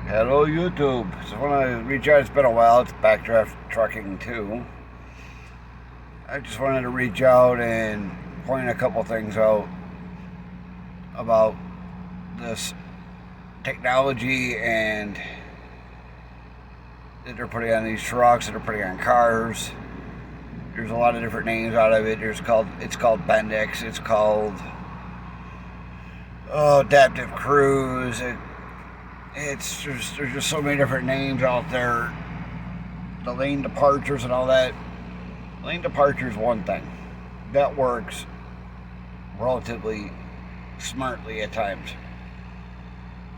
Hello YouTube. Just want to reach out. It's been a while. It's Backdraft Trucking too. I just wanted to reach out and point a couple things out about this technology and that they're putting on these trucks, that they're putting on cars. There's a lot of different names out of it. It's called Bendix. It's called adaptive cruise. There's just so many different names out there. The lane departures and all that. Lane departure is one thing that works relatively smartly at times,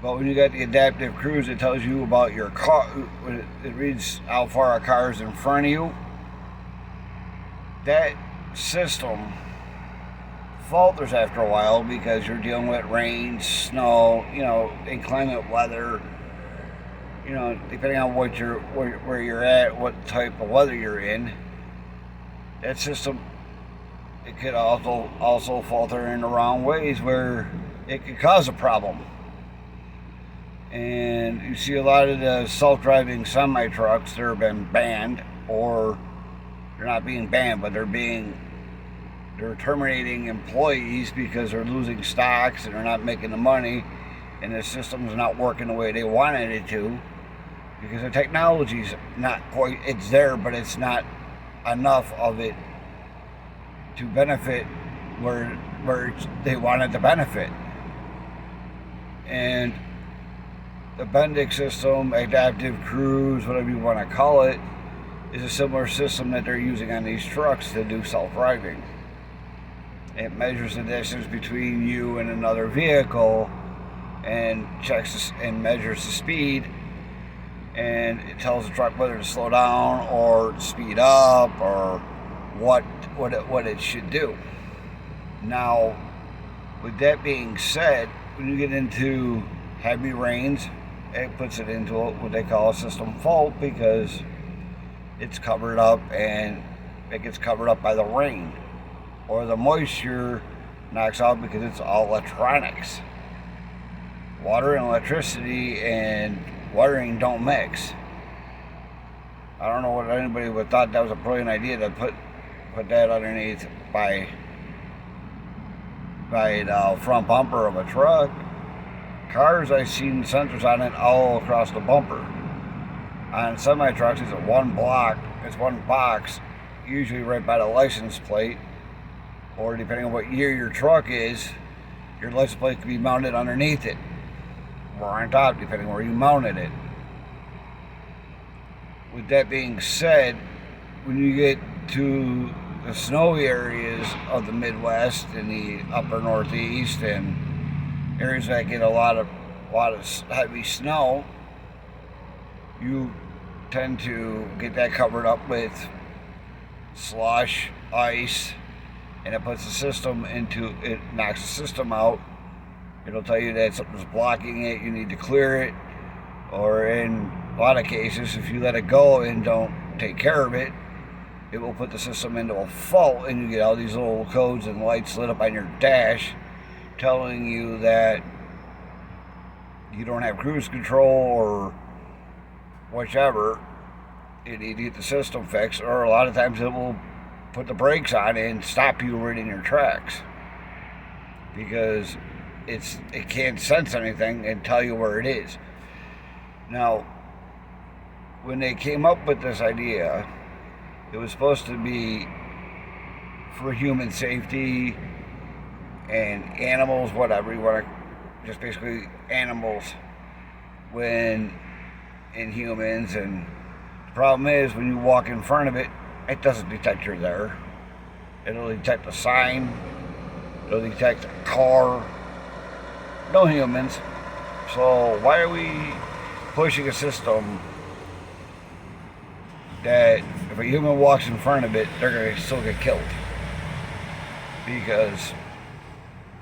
but when you got the adaptive cruise, it tells you about your car. It reads how far a car is in front of you. That system falters after a while because you're dealing with rain, snow, inclement weather. Depending on where you're at, what type of weather you're in, that system, it could also falter in the wrong ways where it could cause a problem. And you see a lot of the self-driving semi trucks that have been banned, or they're not being banned, but they're terminating employees because they're losing stocks and they're not making the money, and the system's not working the way they wanted it to, because the technology's not quite, it's there, but it's not enough of it to benefit where they wanted to benefit. And the Bendix system, adaptive cruise, whatever you want to call it, is a similar system that they're using on these trucks to do self-driving. It measures the distance between you and another vehicle and checks and measures the speed, and it tells the truck whether to slow down or speed up or what it should do. Now, with that being said, when you get into heavy rains, it puts it into what they call a system fault, because it's covered up, and it gets covered up by the rain, or the moisture knocks out, because it's all electronics. Water and electricity and wiring don't mix. I don't know what anybody would thought that was a brilliant idea to put that underneath by the front bumper of a truck. Cars, I've seen sensors on it all across the bumper. On semi trucks, it's one box, usually right by the license plate, or depending on what year your truck is, your license plate could be mounted underneath it, or on top, depending where you mounted it. With that being said, when you get to the snowy areas of the Midwest and the upper Northeast and areas that get a lot of heavy snow, you tend to get that covered up with slush, ice, and it knocks the system out. It'll tell you that something's blocking it, you need to clear it, or in a lot of cases, if you let it go and don't take care of it, it will put the system into a fault, and you get all these little codes and lights lit up on your dash telling you that you don't have cruise control or whichever. You need to get the system fixed, or a lot of times it will put the brakes on and stop you right in your tracks, because it can't sense anything and tell you where it is. Now, when they came up with this idea, it was supposed to be for human safety and animals, whatever you want to, just basically animals and humans. And the problem is, when you walk in front of it, it doesn't detect you're there. It'll detect a sign, it'll detect a car, no humans. So why are we pushing a system that if a human walks in front of it, they're going to still get killed, because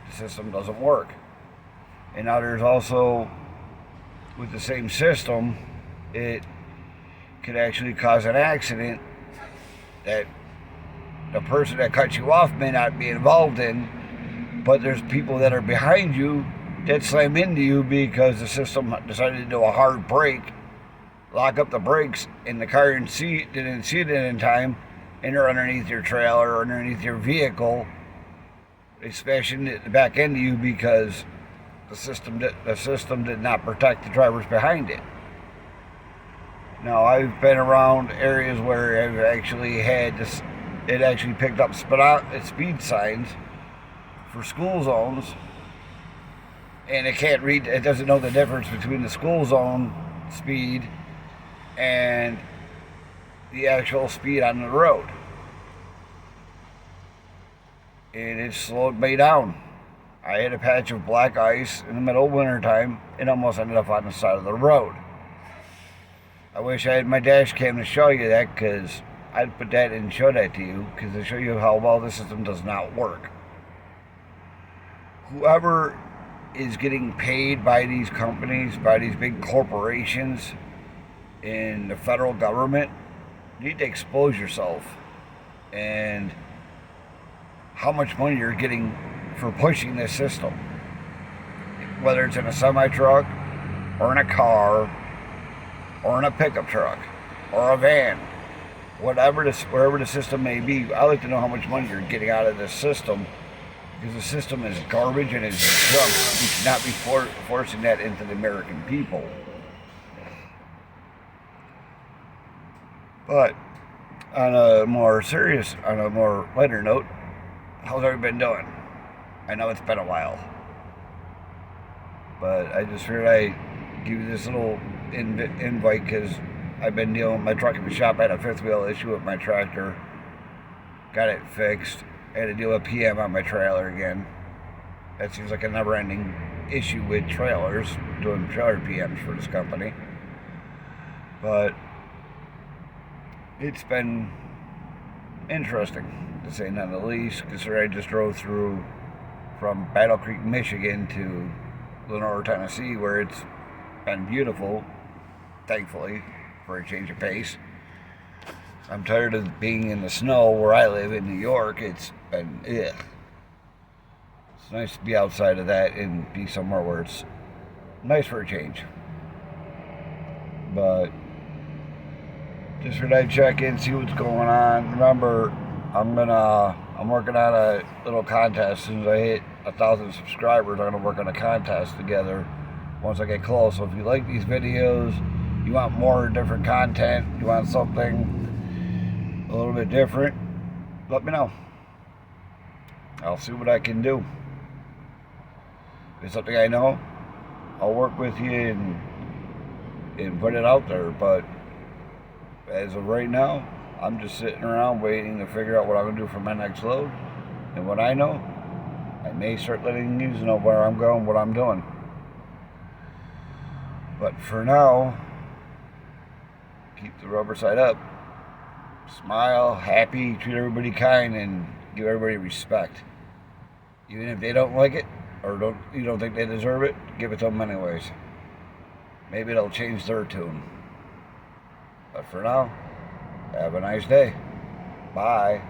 the system doesn't work? And now there's also, with the same system, it could actually cause an accident that the person that cut you off may not be involved in, but there's people that are behind you dead slam into you because the system decided to do a hard brake, lock up the brakes, and the car didn't see it in time, and they're underneath your trailer or underneath your vehicle. They smashed into the back end of you because the system did not protect the drivers behind it. Now, I've been around areas where I've actually had this. It actually picked up speed signs for school zones, and it can't read. It doesn't know the difference between the school zone speed and the actual speed on the road, and it slowed me down. I hit a patch of black ice in the middle of winter time and almost ended up on the side of the road. I wish I had my dash cam to show you that, because I'd put that and show that to you, because to show you how well the system does not work. Whoever is getting paid by these companies, by these big corporations in the federal government, you need to expose yourself and how much money you're getting for pushing this system. Whether it's in a semi-truck or in a car or in a pickup truck or a van, wherever the system may be, I like to know how much money you're getting out of this system, because the system is garbage and it's junk. You should not be forcing that into the American people. But on a more lighter note, how's everybody been doing? I know it's been a while, but I just figured I'd give you this little invite, because I've been dealing with my truck in the shop. I had a fifth wheel issue with my tractor, got it fixed. I had to deal with PM on my trailer again. That seems like a never-ending issue with trailers, doing trailer PMs for this company. But it's been interesting, to say none the least, considering I just drove through from Battle Creek, Michigan to Lenore, Tennessee, where it's been beautiful, thankfully, for a change of pace. I'm tired of being in the snow where I live in New York. It's been, ugh. It's nice to be outside of that and be somewhere where it's nice for a change. But just for that, check in, see what's going on. Remember, I'm working on a little contest. As soon as I hit 1,000 subscribers, I'm gonna work on a contest together once I get close. So if you like these videos, you want more different content, you want something a little bit different, let me know. I'll see what I can do. If it's something I know, I'll work with you and put it out there. But as of right now, I'm just sitting around waiting to figure out what I'm going to do for my next load. And what I know, I may start letting you know where I'm going, what I'm doing. But for now, keep the rubber side up. Smile, happy, treat everybody kind, and give everybody respect. Even if they don't like it, or you don't think they deserve it, give it to them anyways. Maybe it'll change their tune. But for now, have a nice day. Bye.